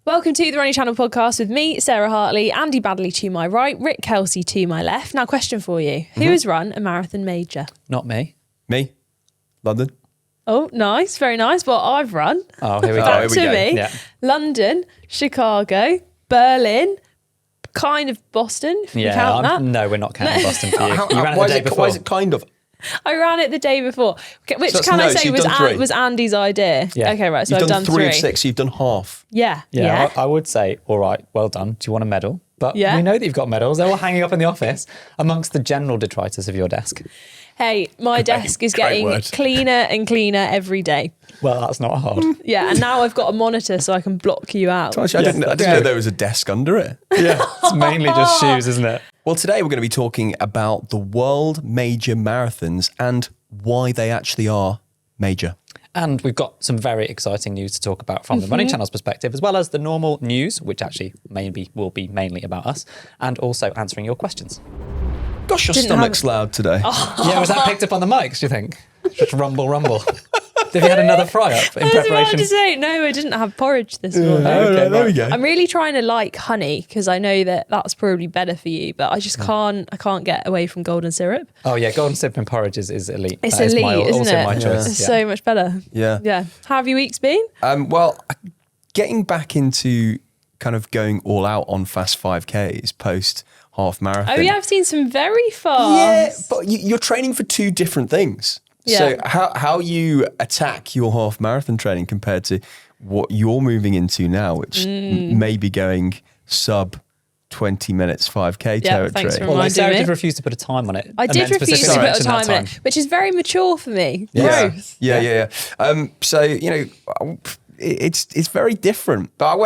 Welcome to the Running Channel podcast with me, Sarah Hartley, Andy Baddeley to my right, Rick Kelsey to my left. Now, question for you. Who has run a marathon major? Not me. Me? London? Oh, nice. Very nice. Well, I've run. Oh, here we go. Back to go. me. Yeah. London, Chicago, Berlin, kind of Boston, if we count that. No, we're not counting Boston for you. You ran it Why the day before. is it kind of? I ran it the day before, which So can I say you've done three. was Andy's idea. Yeah. Okay, right. So You've I've done three of six, you've done half. Yeah. Yeah, I would say, all right, well done. Do you want a medal? But Yeah. we know that you've got medals. They're all hanging up in the office amongst the general detritus of your desk. Hey, my desk is great getting word. cleaner and cleaner every day. Well, that's not hard. Yeah, and now I've got a monitor so I can block you out. Actually, I didn't know there was a desk under it. Yeah, it's mainly just shoes, isn't it? Well, today we're going to be talking about the world major marathons and why they actually are major. And we've got some very exciting news to talk about from the Running Channel's perspective, as well as the normal news, which actually maybe will be mainly about us, and also answering your questions. Gosh, your Didn't stomach's loud today. Yeah, was that picked up on the mics, do you think? Just rumble, rumble. Have you had another fry-up in I was about preparation? to say, no, I didn't have porridge this morning. Okay, there we go. I'm really trying to like honey because I know that that's probably better for you, but I just can't get away from golden syrup. Oh yeah, golden syrup and porridge is elite. It's That is elite, isn't also it? my choice. It's Yeah. so much better. Yeah. Yeah. How have your weeks been? Well, getting back into kind of going all out on fast 5Ks post half marathon. Oh yeah, I've seen some very fast. Yeah, but you're training for two different things. Yeah. So how you attack your half marathon training compared to what you're moving into now, which may be going sub 20 minutes 5K Yeah, territory. thanks for Although reminding Sarah me. did refuse to put a time on it. I and did then refuse to specifically put a mention that time in it, which is very mature for me. Yeah. Growth. Yeah. So, it's very different. But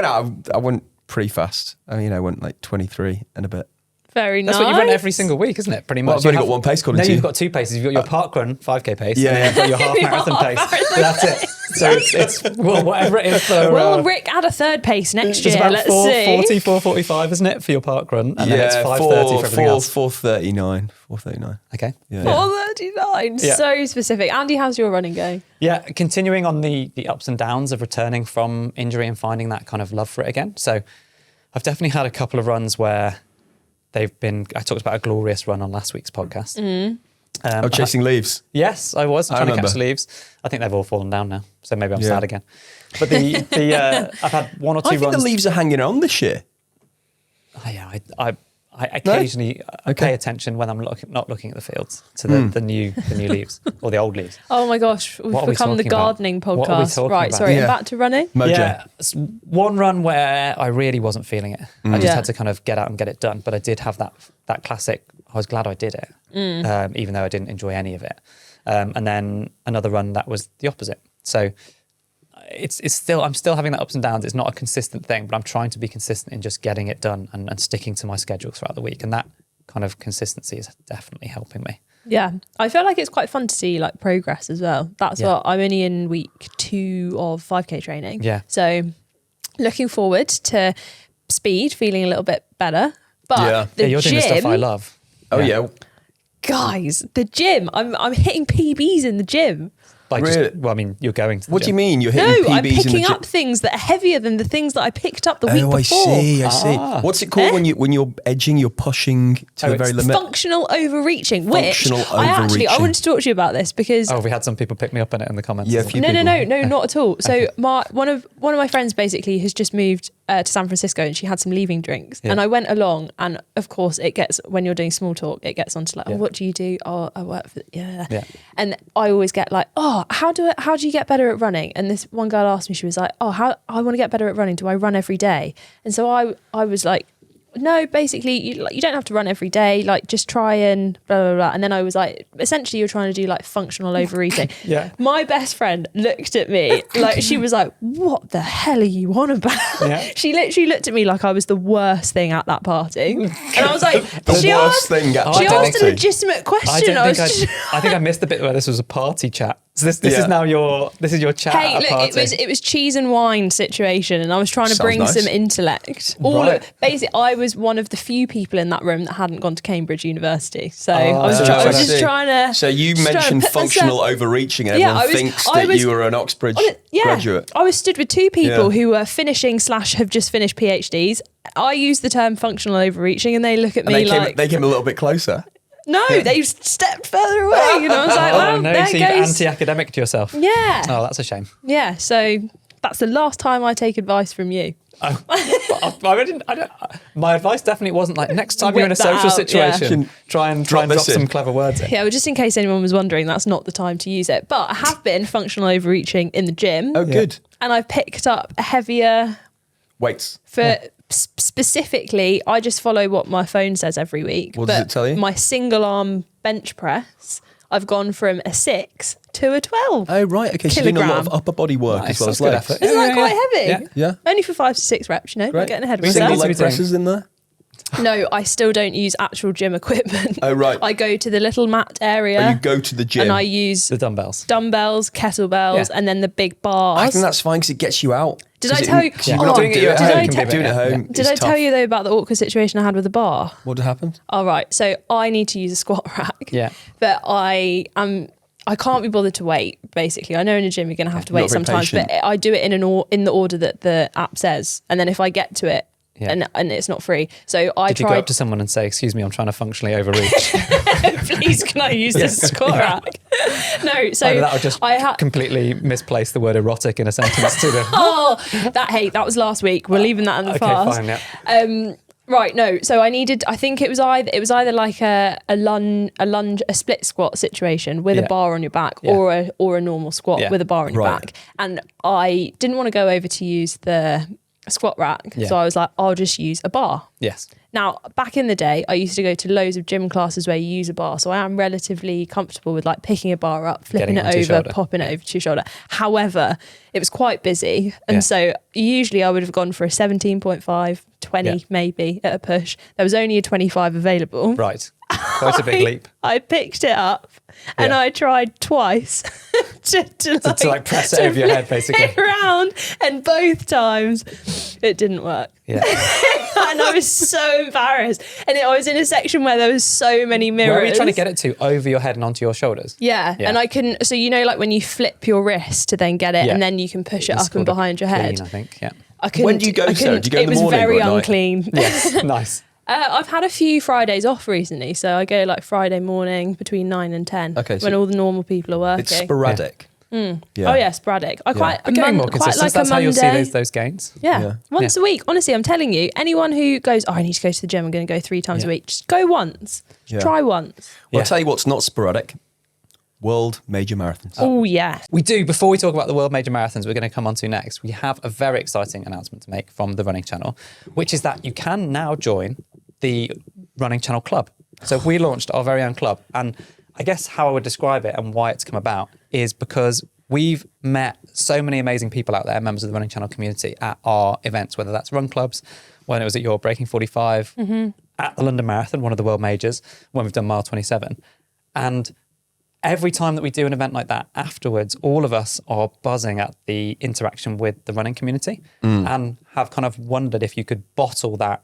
I went pretty fast. I went like 23 and a bit. Very That's nice. what you run every single week, isn't it? Pretty much. Well, I've only got one pace according No, to you've you. got two paces. You've got your park run 5K pace. Yeah, and then you've got your half marathon pace. That's it. So it's well, whatever it is for. Well, Rick, add a third pace next it's year. about Let's 4:40, see. 4:45, isn't it, for your park run? And then it's 5:30 for everything else. 4:39. Okay. Yeah. 4:39. Yeah. So specific. Andy, how's your running going? Yeah, continuing on the ups and downs of returning from injury and finding that kind of love for it again. So I've definitely had a couple of runs where I talked about a glorious run on last week's podcast. Chasing leaves. Yes, I was trying to catch remember. leaves. I think they've all fallen down now, so maybe I'm sad again. But I've had one or two I think runs. the leaves are hanging on this year. Oh, yeah, I occasionally pay attention when I'm not looking at the fields to the new leaves or the old leaves. Oh my gosh, we've What are we become the talking about? gardening What are we podcast. talking Right, about? sorry, Yeah. I'm back to running. Mojo. Yeah, one run where I really wasn't feeling it. I just Yeah. had to kind of get out and get it done. But I did have that classic. I was glad I did it, even though I didn't enjoy any of it. And then another run that was the opposite. So I'm still having that ups and downs. It's not a consistent thing, but I'm trying to be consistent in just getting it done and sticking to my schedule throughout the week. And that kind of consistency is definitely helping me. Yeah, I feel like it's quite fun to see like progress as well. That's Yeah. what I'm only in week 2 of 5K training. Yeah. So looking forward to speed, feeling a little bit better. But Yeah. the You're gym, doing the stuff I love. Oh, yeah. guys, the gym. I'm hitting PBs in the gym. Like Really? you're going to the What do you gym. mean? You're No, hitting PBs I'm in the picking gym? up things that are heavier than the things that I picked up the week Oh, before. I see. What's it called when you're edging? You're pushing to the very it's limit. Functional overreaching, Functional which I overreaching. wanted to talk to you about this because Oh, we had some people pick me up on it in the comments. Yeah, as a few well. No, not at all. So one of my friends basically has just moved to San Francisco and she had some leaving drinks and I went along and of course it gets, when you're doing small talk, it gets onto like, oh, what do you do? Oh, I work for, yeah. And I always get like, oh, how do you get better at running? And this one girl asked me, she was like, oh, I want to get better at running. Do I run every day? And so I was like, no, basically you don't have to run every day, like just try and blah, blah, blah. And then I was like, essentially you're trying to do like functional overeating. Yeah. My best friend looked at me like, she was like, what the hell are you on about? Yeah. She literally looked at me like I was the worst thing at that party. And I was like, The worst thing at she the asked a party. legitimate question. I think I missed the bit where this was a party chat. So this is now your chat. Hey, at a look, party. it was cheese and wine situation, and I was trying to Sounds bring nice. some intellect. Basically, I was one of the few people in that room that hadn't gone to Cambridge University, so I was just trying to. So you mentioned functional overreaching, and everyone thinks that you were an Oxbridge graduate. I was stood with two people who were finishing / have just finished PhDs. I use the term functional overreaching, and they look at me like they came a little bit closer. No, they stepped further away. I was like, well, no, there so goes. you're anti-academic to yourself. Yeah. Oh, that's a shame. Yeah, so that's the last time I take advice from you. My advice definitely wasn't like next time Whip you're in a that social out, situation, try and drop this in. some clever words in. Yeah, well, just in case anyone was wondering, that's not the time to use it. But I have been functional overreaching in the gym. Oh, good. And I've picked up a heavier Weights. for specifically, I just follow what my phone says every week. What does it tell you? My single arm bench press, I've gone from a 6 to a 12. Oh, right. Okay, so you're doing a lot of upper body work as well as legs. Isn't that quite heavy? Yeah. Only for 5 to 6 reps, not getting ahead of Single myself. leg presses in there? No, I still don't use actual gym equipment. Oh, right. I go to the little mat area. You go to the gym. And I use The dumbbells. kettlebells, and then the big bars. I think that's fine because it gets you out. Did I tell you? You're not doing it at home. Doing it at home. Did I tell you though about the awkward situation I had with the bar? What happened? All right, so I need to use a squat rack. Yeah. But I can't be bothered to wait. Basically, I know in a gym you're going to have to wait sometimes, but I do it in the order that the app says, and then if I get to it. Yeah. And it's not free. So I Did you go up to someone and say, excuse me, I'm trying to functionally overreach? Please, can I use this squat rack? No, so that would just completely misplace the word erotic in a sentence to them. that was last week. We're leaving that in the past. Fine, yeah. Right, no. So I think it was either like a split squat situation with a bar on your back, or a normal squat with a bar on your back. And I didn't want to go over to use the squat rack, so I was like, I'll just use a bar. Yes. Now, back in the day, I used to go to loads of gym classes where you use a bar, so I am relatively comfortable with like picking a bar up, flipping it over, popping it over to your shoulder. However, it was quite busy, and so usually I would have gone for a 17.5, 20 maybe at a push. There was only a 25 available. Right. Quite a big leap. I picked it up and I tried twice to press it over your head, basically. Around, and both times it didn't work. Yeah. And I was so embarrassed. And I was in a section where there was so many mirrors. Where were you trying to get it to? Over your head and onto your shoulders? Yeah. And I couldn't. So like when you flip your wrist to then get it, and then you can push it up and behind your head. I think. Yeah. I couldn't. When do you go, Sarah? Do you go in the morning It was very or at night? unclean. Yes. Nice. I've had a few Fridays off recently, so I go like Friday morning between 9 and 10 when all the normal people are working. It's sporadic. Yeah. Oh yeah, sporadic. I quite getting more consistent. Like that's a how you'll Monday. see those gains. Yeah. Once a week. Honestly, I'm telling you, anyone who goes, I need to go to the gym, I'm going to go 3 times a week. Just go once. Just try once. Well, I'll tell you what's not sporadic. World major marathons. Oh yeah. We do. Before we talk about the World Major Marathons we're going to come on to next, we have a very exciting announcement to make from the Running Channel, which is that you can now join the Running Channel Club. So we launched our very own club, and I guess how I would describe it and why it's come about is because we've met so many amazing people out there, members of the Running Channel community, at our events, whether that's run clubs, when it was at your Breaking 45, at the London Marathon, one of the world majors, when we've done Mile 27. And every time that we do an event like that, afterwards, all of us are buzzing at the interaction with the running community and have kind of wondered if you could bottle that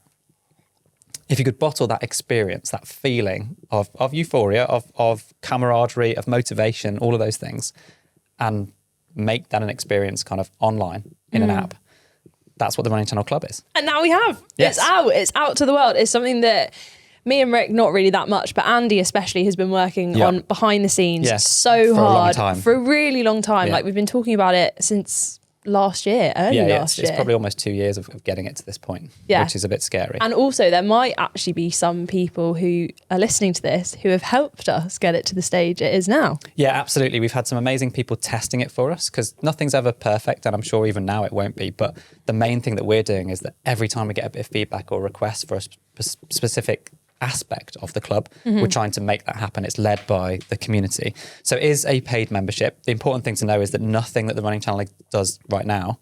experience, that feeling of euphoria, of camaraderie, of motivation, all of those things, and make that an experience kind of online in an app. That's what the Running Channel Club is. And now we have. Yes. It's out to the world. It's something that me and Rick, not really that much, but Andy especially has been working on behind the scenes so hard for a really long time. Like we've been talking about it since last year, last year. It's probably almost 2 years of getting it to this point, which is a bit scary. And also there might actually be some people who are listening to this who have helped us get it to the stage it is now. Yeah, absolutely. We've had some amazing people testing it for us because nothing's ever perfect, and I'm sure even now it won't be. But the main thing that we're doing is that every time we get a bit of feedback or request for a specific aspect of the club, we're trying to make that happen. It's led by the community. So it is a paid membership. The important thing to know is that nothing that the Running Channel does right now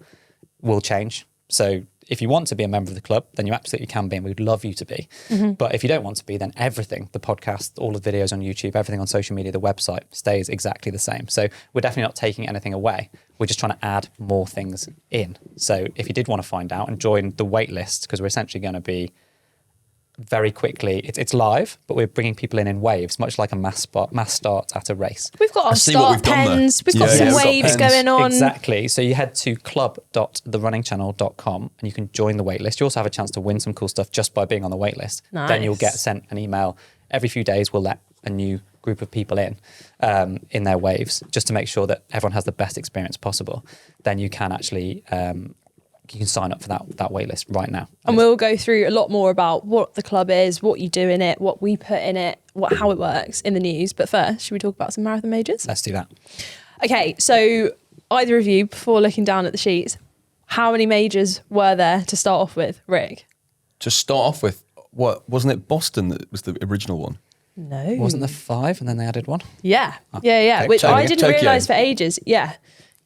will change. So if you want to be a member of the club, then you absolutely can be, and we'd love you to be. But if you don't want to be, then everything, the podcast, all the videos on YouTube, everything on social media, the website stays exactly the same. So we're definitely not taking anything away. We're just trying to add more things in. So if you did want to find out and join the wait list, because we're essentially going to be very quickly, it's live, but we're bringing people in waves, much like a mass start at a race. We've got our start pens. We've got some waves going on. Exactly. So you head to club.therunningchannel.com and you can join the waitlist. You also have a chance to win some cool stuff just by being on the waitlist. Nice. Then you'll get sent an email every few days. We'll let a new group of people in their waves, just to make sure that everyone has the best experience possible. Then you can actually you can sign up for that wait list right now. And we'll go through a lot more about what the club is, what you do in it, what we put in it, how it works in the news. But first, should we talk about some marathon majors? Let's do that. Okay, so either of you, before looking down at the sheets, how many majors were there to start off with, Rick? To start off with, what wasn't it Boston that was the original one? No. Wasn't there 5 and then they added 1? Yeah. Oh, Yeah. okay. Which I didn't Tokyo. realise for ages. Yeah.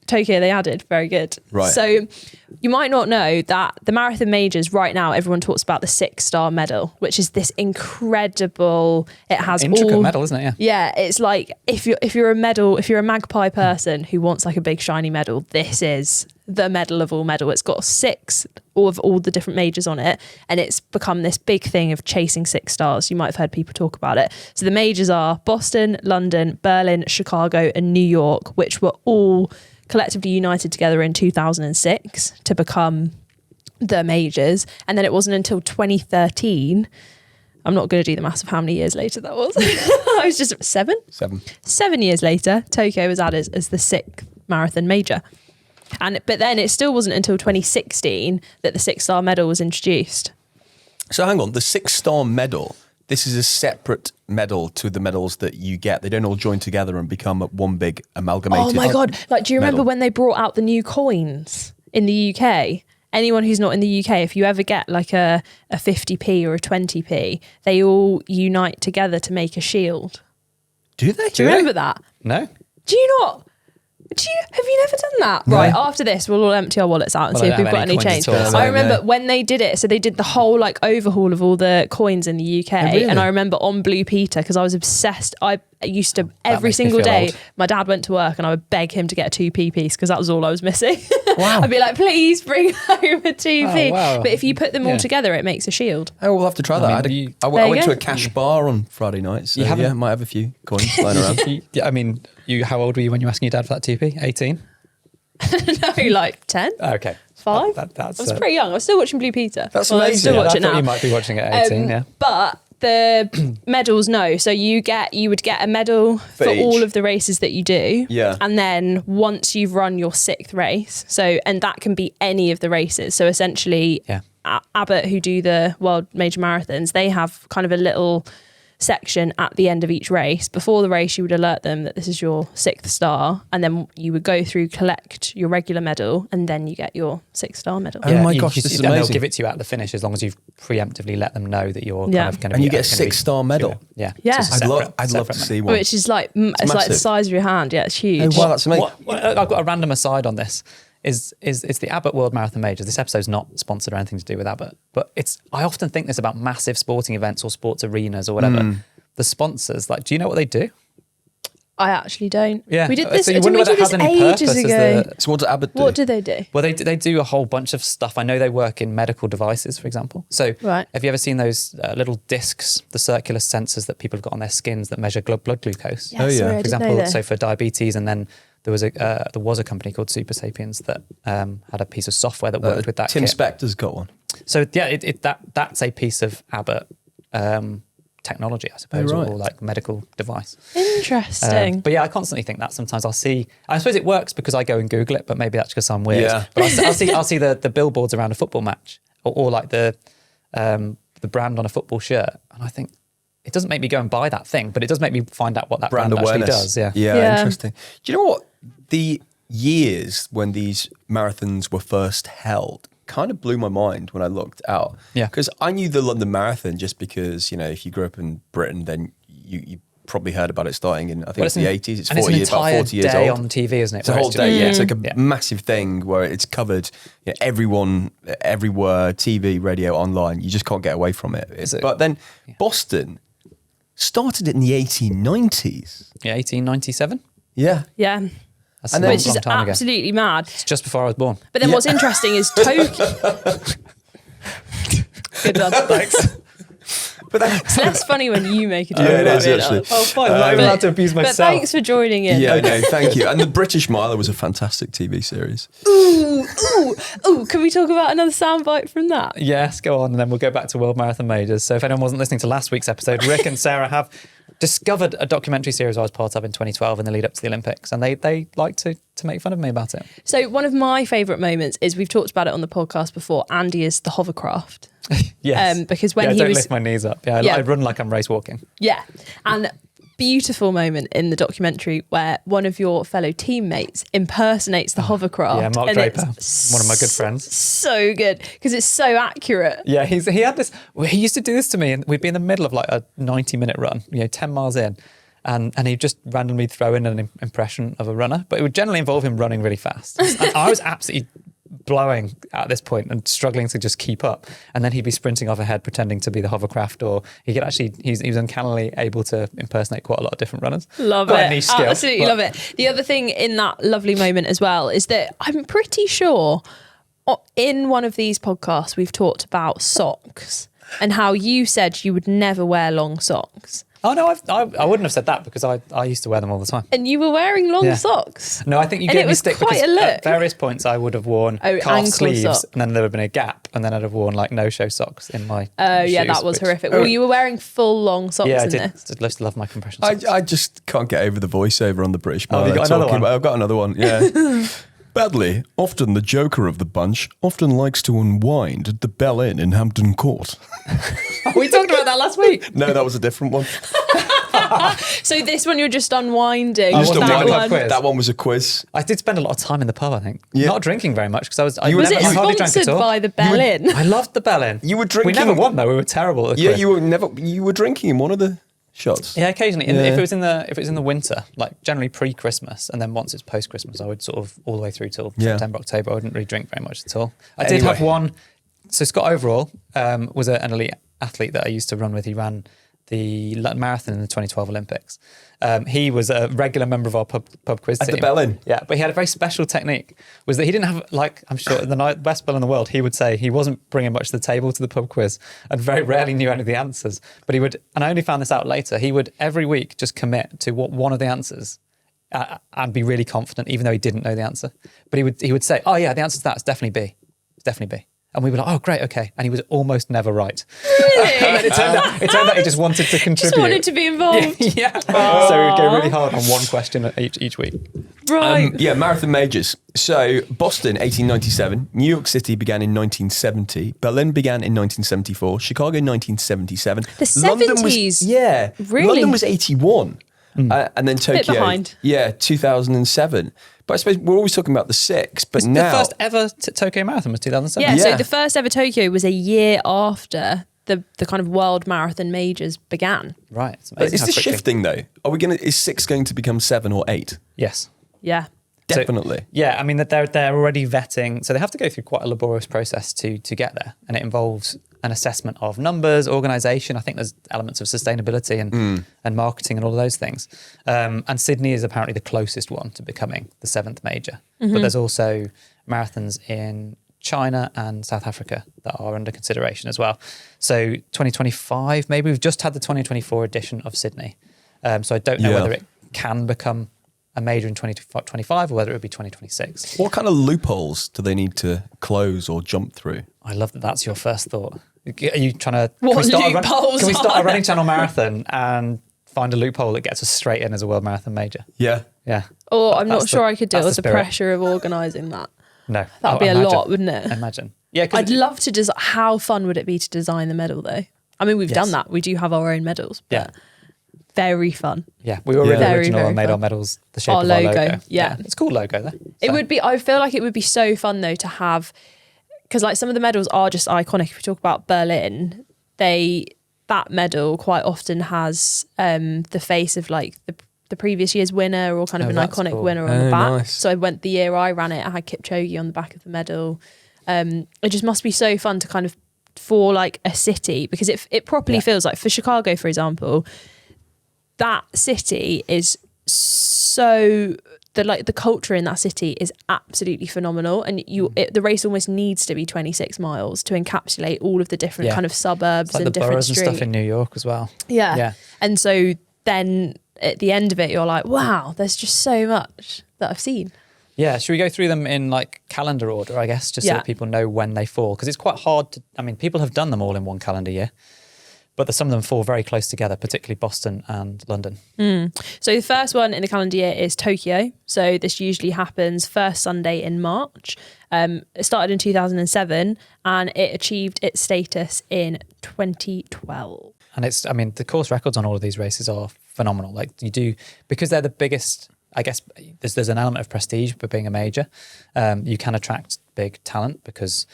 Tokyo they added. Very good. Right. So you might not know that the marathon majors right now, everyone talks about the 6-star medal, which is this incredible, it has intricate all medal, isn't it? Yeah. Yeah, it's like if you're a magpie person who wants like a big shiny medal, this is the medal of all medal. It's got 6 of all the different majors on it, and it's become this big thing of chasing 6 stars. You might have heard people talk about it. So the majors are Boston, London, Berlin, Chicago, and New York, which were all collectively united together in 2006 to become the majors. And then it wasn't until 2013, I'm not going to do the maths of how many years later that was. I was just 7 years later, Tokyo was added as the 6th marathon major. But then it still wasn't until 2016 that the 6-star medal was introduced. So hang on, the 6-star medal, this is a separate medal to the medals that you get. They don't all join together and become one big amalgamated. Oh my God. Like, do you remember medal. when they brought out the new coins in the UK? Anyone who's not in the UK, if you ever get like a 50p or a 20p, they all unite together to make a shield. Do they? Do you remember that? No? Do you not? Have you never done that? No. Right, after this, we'll all empty our wallets out and see if we've got any change. I remember when they did it, so they did the whole like overhaul of all the coins in the UK. really? And I remember on Blue Peter, because I was obsessed, I used to, every makes me single feel day, old. my dad went to work and I would beg him to get a 2p piece because that was all I was missing. Wow. I'd be like, please bring home a 2p. Oh, wow. But if you put them all Yeah. together, it makes a shield. Oh, we'll have to try that. mean, I There went you to go. a cash bar on Friday night, so You haven't- yeah, might have a few coins lying around. I mean, how old were you when you were asking your dad for that 2p? 18? No, like 10, Okay. 5. That's I was pretty young. I was still watching Blue Peter. That's I amazing. still Yeah, watch I it thought now. you might be watching it at 18, yeah. But the medals, no. So you would get a medal for each. all of the races that you do. Yeah. And then once you've run your 6th race, and that can be any of the races. So essentially, Yeah. Abbott, who do the World Major Marathons, they have kind of a little section at the end of each race. Before the race, you would alert them that this is your 6th star, and then you would go through, collect your regular medal, and then you get your 6-star medal. Oh my gosh, this is and they'll amazing. give it to you at the finish as long as you've preemptively let them know that you're Yeah. kind of going to And be. you get a gonna be 6-star medal. doing it. Yeah. Yeah. It's just a I'd love to separate see one. Which is like it's like the massive. size of your hand. Yeah, it's huge. Oh, wow, that's amazing. I've got a random aside on this. Is the Abbott World Marathon Majors. This episode's not sponsored or anything to do with Abbott, but I often think this about massive sporting events or sports arenas or whatever. The sponsors, like, do you know what they do? I actually don't. Yeah. We did So this. you Didn't wonder we do whether it this has any ages purpose as ago? So what does Abbott do? What do they do? Well, they do a whole bunch of stuff. I know they work in medical devices, for example. So Right. have you ever seen those little discs, the circular sensors that people have got on their skins that measure blood glucose? Yeah, Oh, yeah. sorry, I For For didn't example, know that. so for diabetes, and then there was a company called Super Sapiens that had a piece of software that worked with that Tim kit. Spector's got one. So yeah, that's a piece of Abbott technology, I suppose, Oh, right. or like medical device. Interesting. But yeah, I constantly think that sometimes I'll see. I suppose it works because I go and Google it, but maybe that's because I'm weird. Yeah. But I'll see the billboards around a football match, or like the brand on a football shirt, and I think it doesn't make me go and buy that thing, but it does make me find out what that brand awareness actually does. Yeah. Yeah. Interesting. Do you know what? The years when these marathons were first held kind of blew my mind when I looked out. Yeah. Because I knew the London Marathon just because, if you grew up in Britain, then you probably heard about it starting in, I think Well, it's the 80s. It's 40 an years, about entire 40 years day old. on TV, isn't it? It's a whole day, yeah. It's like a massive thing where it's covered everyone, everywhere, TV, radio, online. You just can't get away from it. But then Boston started it in the 1890s. Yeah, 1897. Yeah. Yeah. That's And a then- long, Which is long time ago. absolutely mad. It's just before I was born. But then what's interesting is Tokyo. Good one. Thanks. But It's less funny when you make a joke. Yeah, it about is, it. actually. Oh, fine. I'm not even allowed to abuse But myself. thanks for joining in. yeah, no, thank you. And the British Miler was a fantastic TV series. Ooh, can we talk about another soundbite from that? Yes, go on, and then we'll go back to World Marathon Majors. So if anyone wasn't listening to last week's episode, Rick and Sarah have discovered a documentary series I was part of in 2012 in the lead up to the Olympics, and they like to make fun of me about it. So one of my favourite moments is, we've talked about it on the podcast before, Andy is the hovercraft. Yes. Because when I he don't was... lift my knees up. Yeah, Yeah. I run like I'm race walking. Yeah. And beautiful moment in the documentary where one of your fellow teammates impersonates the hovercraft. Yeah, Mark and Draper, it's one of my good friends. So good, because it's so accurate. Yeah, he had this. He used to do this to me, and we'd be in the middle of like a 90-minute run, 10 miles in, and he'd just randomly throw in an impression of a runner, but it would generally involve him running really fast. And I was absolutely blowing at this point and struggling to just keep up, and then he'd be sprinting off ahead pretending to be the hovercraft, or he could actually he was uncannily able to impersonate quite a lot of different runners. Love Quite a it. niche skill, Absolutely but- love it. The other thing in that lovely moment as well is that I'm pretty sure in one of these podcasts we've talked about socks and how you said you would never wear long socks. Oh no, I wouldn't have said that, because I used to wear them all the time. And you were wearing long Yeah. socks. No, I think you And gave it me was stick quite because a look. at various points I would have worn calf ankle sleeves, sock. and then there would have been a gap, and then I'd have worn like no-show socks in my Oh yeah, shoes, that was which- horrific. Well, you were wearing full long socks Yeah, I in did. this. I used to love my compression socks. I just can't get over the voiceover on the British Miler. have you got another talking one? I've got another one, yeah. Baddeley, often the joker of the bunch, often likes to unwind at the Bell Inn in Hampton Court. We talked about that last week. No, that was a different one. So this one you're just unwinding. Just that unwinding. one. Quiz. That one was a quiz. I did spend a lot of time in the pub, I think. Yeah. Not drinking very much, because I Was never, it I hardly drank sponsored at all. by the Bell Inn? I loved the Bell Inn. You were We drinking. never won though. We were terrible at the Yeah, quiz. you were drinking in one of the shots. Yeah, occasionally. Yeah. If it was in the winter, like generally pre-Christmas, and then once it's post-Christmas, I would sort of all the way through till Yeah. September, October. I wouldn't really drink very much at all. I did Anyway. have one. So Scott Overall was an elite athlete that I used to run with. He ran the London Marathon in the 2012 Olympics. He was a regular member of our pub quiz At team. the Bell Inn? Yeah, but he had a very special technique. Was that he didn't have, like, I'm sure the best bell in the world, he would say he wasn't bringing much to the table to the pub quiz, and very rarely knew any of the answers. But he would, and I only found this out later, he would every week just commit to what one of the answers and be really confident, even though he didn't know the answer. But he would say, oh yeah, the answer to that is definitely B. It's definitely B. And we were like, oh, great, okay. And he was almost never right. Really? And then it turned out he just wanted to contribute. Just wanted to be involved. Yeah. So we would go really hard on one question each week. Right. Yeah, marathon majors. So Boston, 1897. New York City began in 1970. Berlin began in 1974. Chicago, 1977. The London 70s? was, yeah. Really? London was 81. And then Tokyo. behind. Yeah, 2007. But I suppose we're always talking about the six, but now... The first ever Tokyo Marathon was 2007. Yeah, Yeah. so the first ever Tokyo was a year after the kind of world marathon majors began. Right. It's But amazing is how this quickly- shifting though? Is six going to become 7 or 8? Yes. Yeah. So- Definitely. Yeah, I mean that they're already vetting, so they have to go through quite a laborious process to get there, and it involves an assessment of numbers, organisation. I think there's elements of sustainability and marketing and all of those things. And Sydney is apparently the closest one to becoming the 7th major, but there's also marathons in China and South Africa that are under consideration as well. So 2025, maybe we've just had the 2024 edition of Sydney, so I don't know Yeah. whether it can become a major in 2025 or whether it would be 2026. What kind of loopholes do they need to close or jump through? I love that that's your first thought. Are you trying to... What can we start loopholes can we start are a running channel marathon and find a loophole that gets us straight in as a world marathon major? Yeah. Yeah. Or I'm not That's sure I could deal that's with the spirit. pressure of organising that. No. That'd be a lot, wouldn't it? Imagine. Yeah, because I'd love to design. How fun would it be to design the medal, though? I mean, we've Yes. done that. We do have our own medals, but Yeah. very fun. yeah, we were Yeah. really Very, original very and made fun. our medals the shape Our of our logo, logo. yeah. It's a cool logo though. It So- would be. I feel like it would be so fun though to have, because like some of the medals are just iconic. If we talk about Berlin, they that medal quite often has the face of like the previous year's winner or kind of an iconic winner on the back. Nice. So I went the year I ran it, I had Kipchoge on the back of the medal. It just must be so fun to kind of, for like a city, because it properly feels like, for Chicago, for example, that city is so, the culture in that city is absolutely phenomenal, and the race almost needs to be 26 miles to encapsulate all of the different kind of suburbs and the different boroughs streets and stuff in New York as well. Yeah. And so then at the end of it, you're like, wow, there's just so much that I've seen. Yeah, should we go through them in like calendar order, I guess, just so that people know when they fall? Because it's quite hard to, people have done them all in one calendar year, but some of them fall very close together, particularly Boston and London. So the first one in the calendar year is Tokyo. So this usually happens first Sunday in March. It started in 2007 and it achieved its status in 2012. And it's, the course records on all of these races are phenomenal. Like because they're the biggest, I guess there's an element of prestige for being a major. You can attract big talent because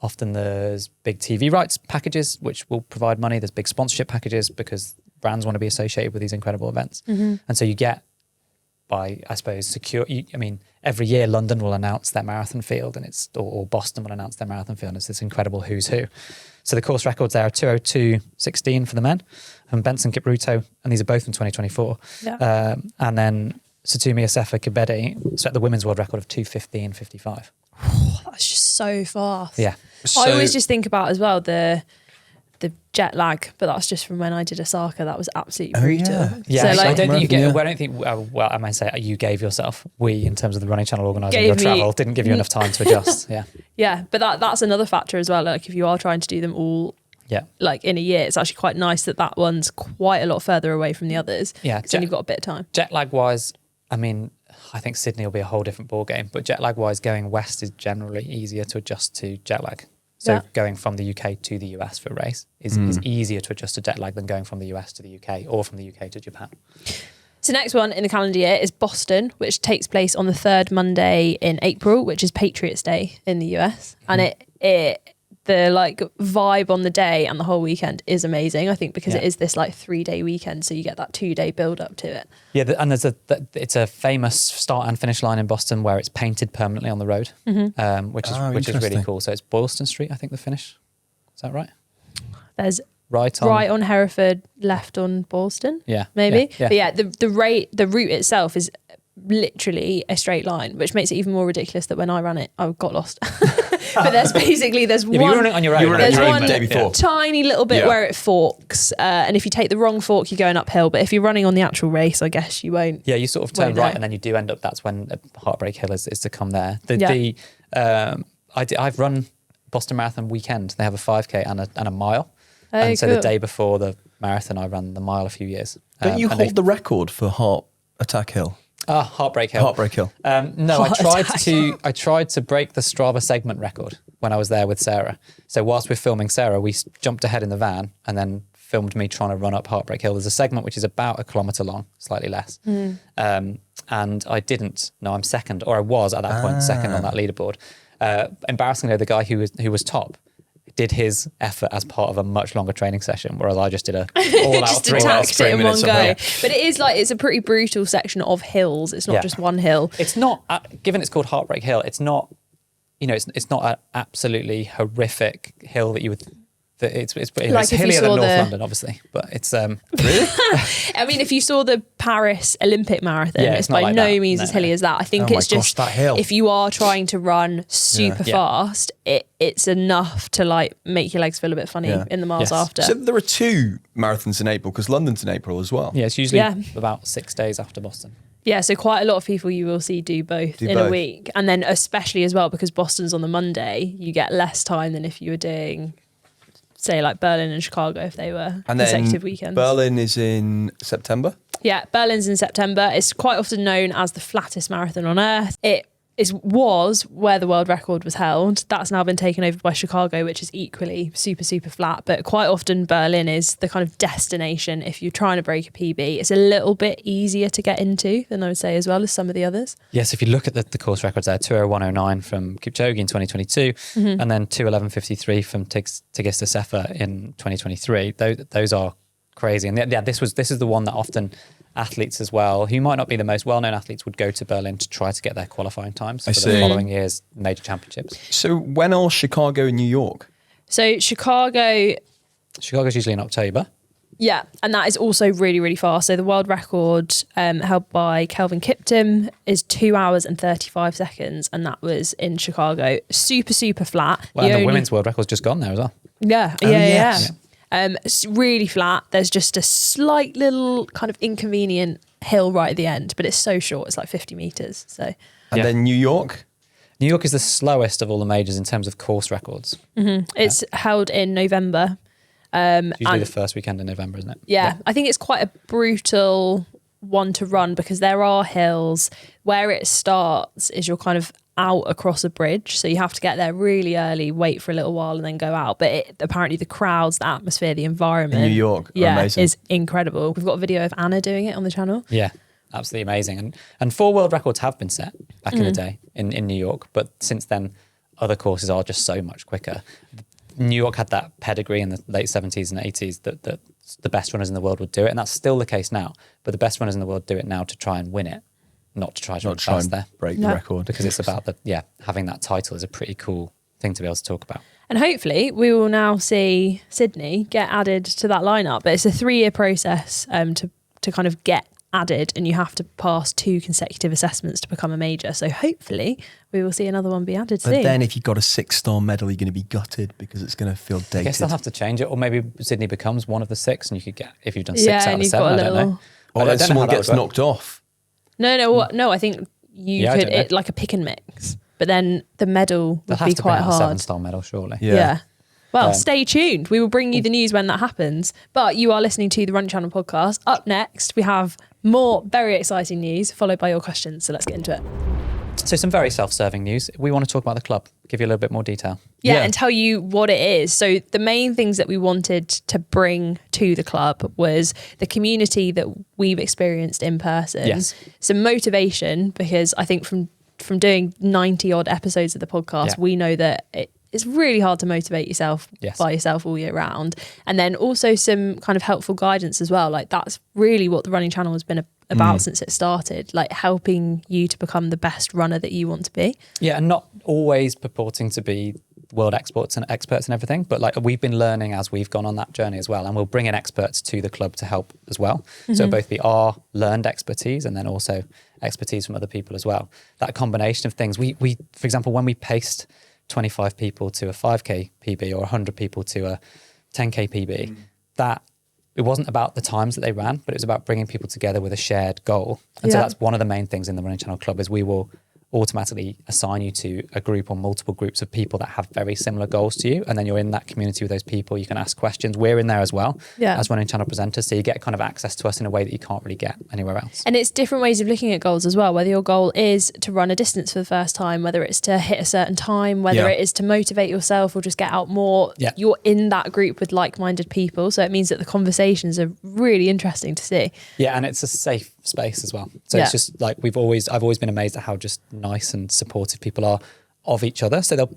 often there's big TV rights packages, which will provide money. There's big sponsorship packages because brands want to be associated with these incredible events. And so you get by, I suppose, every year London will announce their marathon field or Boston will announce their marathon field. And it's this incredible who's who. So the course records there are 2:02.16 for the men and Benson Kipruto, and these are both in 2024. Yeah. And then Satumi Asefa Kebede set the women's world record of 2:15.55. That's just so fast. Yeah. I always just think about as well the jet lag, but that's just from when I did Osaka. That was absolutely brutal. Yeah, so I don't think you get. I don't think. Well, I might say you gave yourself. We, in terms of the running channel organising your travel, didn't give you enough time to adjust. Yeah. Yeah, but that's another factor as well. Like if you are trying to do them all, like in a year, it's actually quite nice that one's quite a lot further away from the others. Yeah, because then you've got a bit of time. Jet lag wise, I think Sydney will be a whole different ball game. But jet lag wise, going west is generally easier to adjust to jet lag. So going from the UK to the US for a race is easier to adjust to jet lag than going from the US to the UK or from the UK to Japan. So next one in the calendar year is Boston, which takes place on the third Monday in April, which is Patriots Day in the US. And the like vibe on the day and the whole weekend is amazing, I think, because it is this like 3-day weekend, so you get that 2-day build up to it. Yeah, and it's a famous start and finish line in Boston where it's painted permanently on the road, which is really cool. So it's Boylston Street, I think, the finish. Is that right? There's right on Hereford, left on Boylston. Yeah, maybe. Yeah. But yeah, the route itself is literally a straight line, which makes it even more ridiculous that when I ran it, I got lost. But there's one. You were on your own. There's one day before. Tiny little bit where it forks, and if you take the wrong fork, you're going uphill. But if you're running on the actual race, I guess you won't. Yeah, you sort of turn right, and then you do end up. That's when Heartbreak Hill is to come there. I've run Boston Marathon weekend. They have a 5K and a mile, and so the day before the marathon, I ran the mile a few years. Don't you hold the record for Heart Attack Hill? Heartbreak Hill. Heartbreak Hill. No, I tried to break the Strava segment record when I was there with Sarah. So whilst we're filming Sarah, we jumped ahead in the van and then filmed me trying to run up Heartbreak Hill. There's a segment which is about 1 kilometre long, slightly less. And I didn't. No, I'm second, or I was at that point second on that leaderboard. Embarrassingly, the guy who was top did his effort as part of a much longer training session, whereas I just did a all out 3 hours, 3 minutes. But it is it's a pretty brutal section of hills. It's not just one hill. It's not, given it's called Heartbreak Hill, it's not, it's not an absolutely horrific hill that you would. It's hillier than North London, obviously, but it's really. I mean, if you saw the Paris Olympic Marathon, it's by no means as hilly as that. I think it's just that hill. If you are trying to run super fast, it's enough to make your legs feel a bit funny in the miles after. So there are 2 marathons in April because London's in April as well. Yeah, it's usually about 6 days after Boston. Yeah, so quite a lot of people you will see do both in a week, and then especially as well because Boston's on the Monday, you get less time than if you were doing, say, like Berlin and Chicago if they were consecutive weekends. Berlin is in September? Yeah, Berlin's in September. It's quite often known as the flattest marathon on earth. It was where the world record was held. That's now been taken over by Chicago, which is equally super, super flat. But quite often Berlin is the kind of destination if you're trying to break a PB. It's a little bit easier to get into than I would say as well as some of the others. Yes, if you look at the course records there, 2:01.09 from Kipchoge in 2022, and then 2:11.53 from Tigista Sefa in 2023. Those are crazy. And this is the one that often athletes as well, who might not be the most well-known athletes, would go to Berlin to try to get their qualifying times for the following year's major championships. So when are Chicago and New York? So Chicago's usually in October. Yeah, and that is also really, really fast. So the world record held by Kelvin Kiptum is 2 hours and 35 seconds, and that was in Chicago. Super, super flat. Well, and the women's world record's just gone there as well. Yeah, yeah. It's really flat. There's just a slight little kind of inconvenient hill right at the end, but it's so short. It's like 50 meters. So, and then New York. New York is the slowest of all the majors in terms of course records. It's held in November. Usually the first weekend in November, isn't it? Yeah, I think it's quite a brutal one to run because there are hills. Where it starts is you're kind of out across a bridge, so you have to get there really early, wait for a little while and then go out. But apparently the crowds, the atmosphere, the environment in New York amazing. Is incredible. We've got a video of Anna doing it on the channel. Yeah, absolutely amazing. And 4 world records have been set back in the day in New York, but since then other courses are just so much quicker. New York had that pedigree in the late 70s and 80s that the best runners in the world would do it, and that's still the case now, but the best runners in the world do it now to try and win it, not to try and break the record, because it's about having that title is a pretty cool thing to be able to talk about. And hopefully we will now see Sydney get added to that lineup, but it's a 3-year process to kind of get added, and you have to pass 2 consecutive assessments to become a major. So hopefully we will see another one be added soon. But then if you've got a 6-star medal, you're going to be gutted because it's going to feel dated. I guess they'll have to change it, or maybe Sydney becomes one of the 6 and you could get, if you've done 6 out of 7, I don't know. Or then someone gets knocked off. No, I think you could, like a pick and mix, but then the medal would be quite hard. 7-star medal, surely. Yeah. Well, stay tuned. We will bring you the news when that happens. But you are listening to the Run Channel podcast. Up next, we have more very exciting news, followed by your questions. So let's get into it. So some very self-serving news. We want to talk about the club, give you a little bit more detail. Yeah, and tell you what it is. So the main things that we wanted to bring to the club was the community that we've experienced in person. Yes. Some motivation, because I think from doing 90 odd episodes of the podcast, we know that it's really hard to motivate yourself by yourself all year round. And then also some kind of helpful guidance as well. Like that's really what the running channel has been about since it started, like helping you to become the best runner that you want to be. Yeah, and not always purporting to be world experts and everything, but like we've been learning as we've gone on that journey as well, and we'll bring in experts to the club to help as well. So both be our learned expertise and then also expertise from other people as well. That combination of things. We for example, when we paced 25 people to a 5k PB or 100 people to a 10k PB, that it wasn't about the times that they ran, but it was about bringing people together with a shared goal. And so that's one of the main things in the Running Channel Club is we will automatically assign you to a group or multiple groups of people that have very similar goals to you, and then you're in that community with those people. You can ask questions. We're in there as well as Running Channel presenters, so you get kind of access to us in a way that you can't really get anywhere else. And it's different ways of looking at goals as well, whether your goal is to run a distance for the first time, whether it's to hit a certain time, whether it is to motivate yourself or just get out more. You're in that group with like-minded people, so it means that the conversations are really interesting to see. Yeah, and it's a safe space as well. So it's just like I've always been amazed at how just nice and supportive people are of each other. So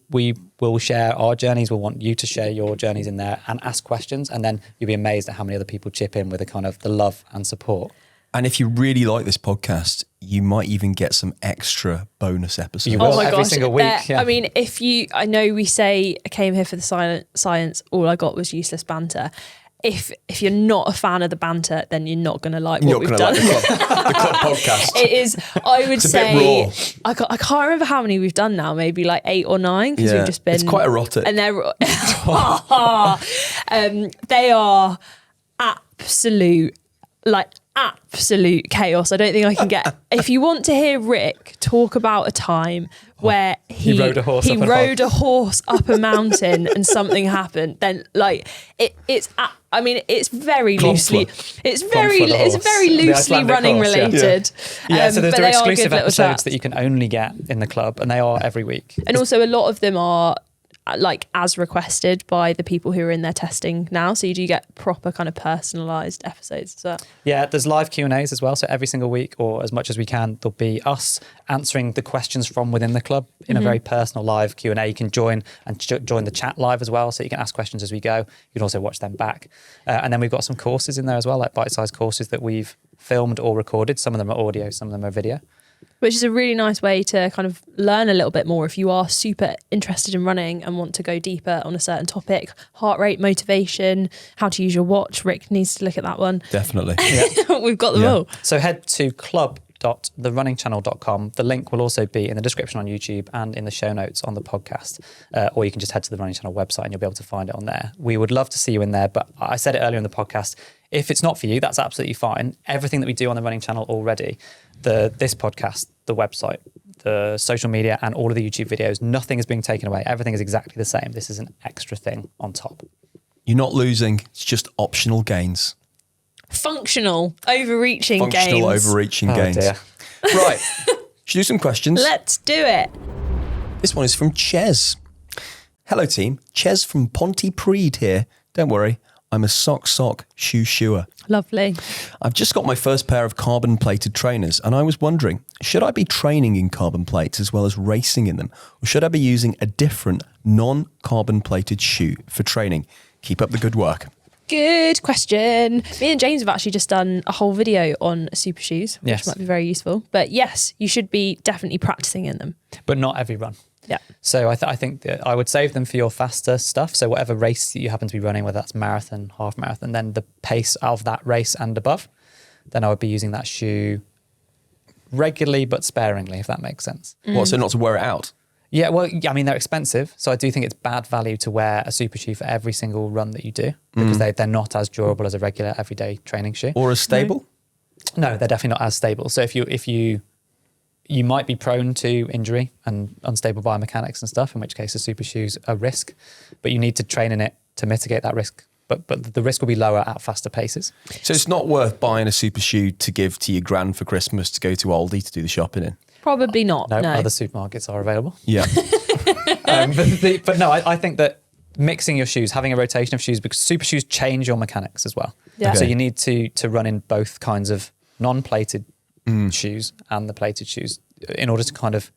we will share our journeys. We'll want you to share your journeys in there and ask questions, and then you'll be amazed at how many other people chip in with a kind of the love and support. And if you really like this podcast, you might even get some extra bonus episodes. You will every single week. I mean, I know we say I came here for the science, all I got was useless banter. If you're not a fan of the banter, then you're not going to like what we've done. Like the club podcast. It is, I would say, a bit raw. I can't remember how many we've done now, maybe like 8 or 9, because we've just been... It's quite erotic. And they're... they are absolute, like absolute chaos. I don't think I can get. If you want to hear Rick talk about a time where he rode a horse up a mountain and something happened, then like it's very loosely running related. Yeah, so there are exclusive episodes that you can only get in the club, and they are every week. And also a lot of them are like as requested by the people who are in there testing now, so you do get proper kind of personalized episodes as well. Yeah, there's live Q&As as well, so every single week, or as much as we can, there'll be us answering the questions from within the club in a very personal live Q&A. You can join the chat live as well, so you can ask questions as we go. You can also watch them back, and then we've got some courses in there as well, like bite-sized courses that we've filmed or recorded. Some of them are audio, some of them are video. Which is a really nice way to kind of learn a little bit more if you are super interested in running and want to go deeper on a certain topic. Heart rate, motivation, how to use your watch. Rick needs to look at that one. Definitely. Yeah. We've got them all. So head to club.therunningchannel.com. The link will also be in the description on YouTube and in the show notes on the podcast. Or you can just head to the Running Channel website and you'll be able to find it on there. We would love to see you in there, but I said it earlier in the podcast, if it's not for you, that's absolutely fine. Everything that we do on the Running Channel already, this podcast, the website, the social media, and all of the YouTube videos, nothing is being taken away. Everything is exactly the same. This is an extra thing on top. You're not losing. It's just optional gains. Functional overreaching gains. Dear. Right. Should we do some questions? Let's do it. This one is from Ches. Hello, team. Ches from Pontypridd here. Don't worry. I'm a sock shoe-shoer. Lovely. I've just got my first pair of carbon-plated trainers, and I was wondering, should I be training in carbon plates as well as racing in them, or should I be using a different non-carbon-plated shoe for training? Keep up the good work. Good question. Me and James have actually just done a whole video on super shoes, which might be very useful. But yes, you should be definitely practicing in them. But not every run. Yeah. So I think that I would save them for your faster stuff. So whatever race that you happen to be running, whether that's marathon, half marathon, then the pace of that race and above, then I would be using that shoe regularly but sparingly, if that makes sense. What, so not to wear it out? Yeah, well, I mean, they're expensive. So I do think it's bad value to wear a super shoe for every single run that you do, because they're not as durable as a regular everyday training shoe. Or as stable? No, they're definitely not as stable. So if you might be prone to injury and unstable biomechanics and stuff, in which case a super shoe's a risk, but you need to train in it to mitigate that risk. But the risk will be lower at faster paces. So it's not worth buying a super shoe to give to your gran for Christmas to go to Aldi to do the shopping in? Probably not. No, other supermarkets are available. Yeah. But no, I think that mixing your shoes, having a rotation of shoes, because super shoes change your mechanics as well. Yeah. So you need to run in both kinds of non-plated shoes and the plated shoes in order to kind of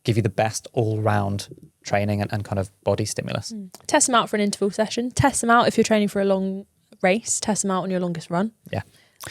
give you the best all-round training and kind of body stimulus. Test them out for an interval session. Test them out if you're training for a long race. Test them out on your longest run. Yeah.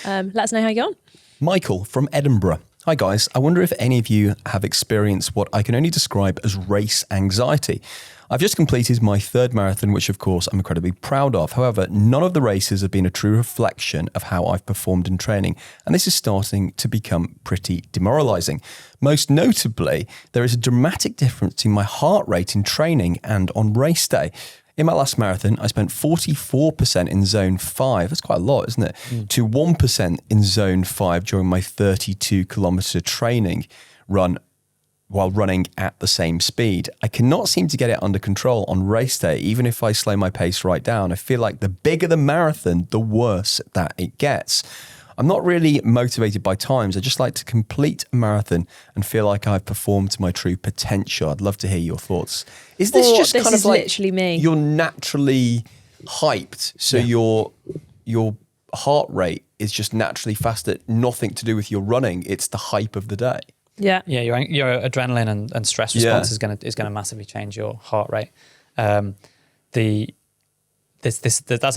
Let us know how you get on. Michael from Edinburgh. Hi guys, I wonder if any of you have experienced what I can only describe as race anxiety. I've just completed my third marathon, which of course I'm incredibly proud of. However, none of the races have been a true reflection of how I've performed in training, and this is starting to become pretty demoralising. Most notably, there is a dramatic difference between my heart rate in training and on race day. In my last marathon, I spent 44% in zone 5, that's quite a lot, isn't it, to 1% in zone 5 during my 32-kilometre training run while running at the same speed. I cannot seem to get it under control on race day, even if I slow my pace right down. I feel like the bigger the marathon, the worse that it gets. I'm not really motivated by times. I just like to complete a marathon and feel like I've performed to my true potential. I'd love to hear your thoughts. Is this just kind of like literally me? You're naturally hyped, so your heart rate is just naturally faster. Nothing to do with your running. It's the hype of the day. Yeah. Yeah, your adrenaline and stress response is gonna massively change your heart rate. That's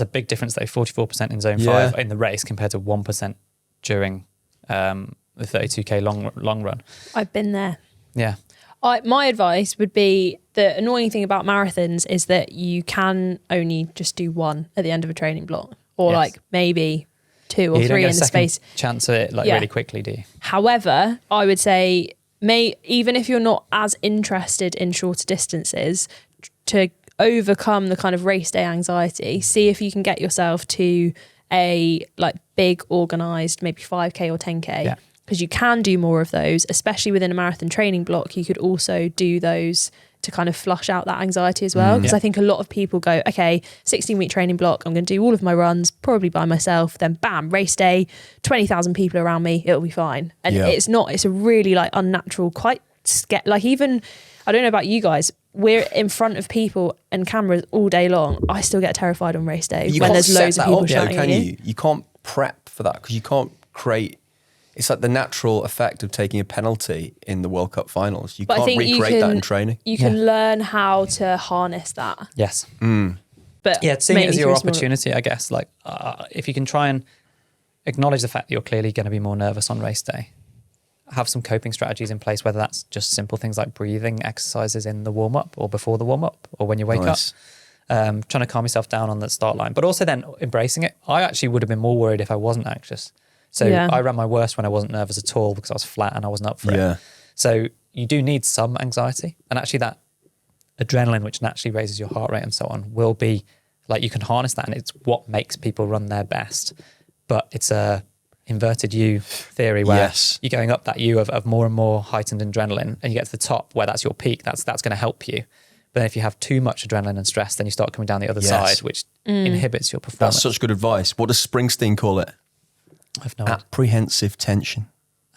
a big difference, though. 44% in zone 5 in the race compared to 1% during the 32k long run. I've been there. Yeah. My advice would be, the annoying thing about marathons is that you can only just do one at the end of a training block, or like maybe 2 or 3 in the space. Chance at it really quickly, do you? However, I would say even if you're not as interested in shorter distances, to overcome the kind of race day anxiety, see if you can get yourself to a like big organized, maybe 5K or 10K, because you can do more of those, especially within a marathon training block. You could also do those to kind of flush out that anxiety as well. Because I think a lot of people go, okay, 16-week training block, I'm going to do all of my runs, probably by myself, then bam, race day, 20,000 people around me, it'll be fine. And it's not, it's a really like unnatural, quite like even, I don't know about you guys, we're in front of people and cameras all day long. I still get terrified on race day when there's loads of people shouting at you. You can't prep for that because you can't create. It's like the natural effect of taking a penalty in the World Cup finals. You can't recreate that in training. You can learn how to harness that. Yes. But yeah, seeing it as your opportunity, I guess. Like if you can try and acknowledge the fact that you're clearly going to be more nervous on race day, have some coping strategies in place, whether that's just simple things like breathing exercises in the warm-up or before the warm-up or when you wake up. Trying to calm yourself down on the start line, but also then embracing it. I actually would have been more worried if I wasn't anxious. So I ran my worst when I wasn't nervous at all because I was flat and I wasn't up for it. So you do need some anxiety. And actually that adrenaline, which naturally raises your heart rate and so on, will be like you can harness that and it's what makes people run their best. But it's a inverted U theory where you're going up that U of more and more heightened adrenaline and you get to the top where that's your peak. That's going to help you. But if you have too much adrenaline and stress, then you start coming down the other side, which inhibits your performance. That's such good advice. What does Springsteen call it? I've no idea. Apprehensive tension.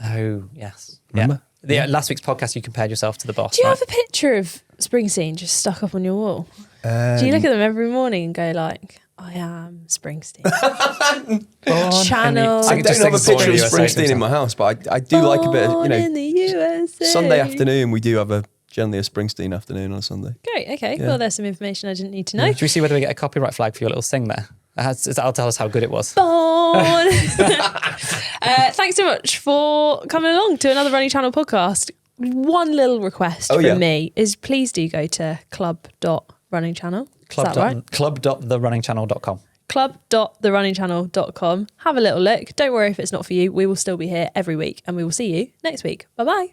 Oh, yes. Remember? Yeah. Last week's podcast, you compared yourself to the boss. Do you have a picture of Springsteen just stuck up on your wall? Do you look at them every morning and go like, I am Springsteen? Channel. I don't have a picture of Springsteen in my house, but I do like a bit of, in the USA. Sunday afternoon, we do have generally a Springsteen afternoon on a Sunday. Great, okay. Well, there's some information I didn't need to know. Should we see whether we get a copyright flag for your little sing there? That'll tell us how good it was. Thanks so much for coming along to another Running Channel podcast. One little request from me is please do go to club.runningchannel. Club.therunningchannel.com. Club.therunningchannel.com. Have a little look. Don't worry if it's not for you. We will still be here every week and we will see you next week. Bye-bye.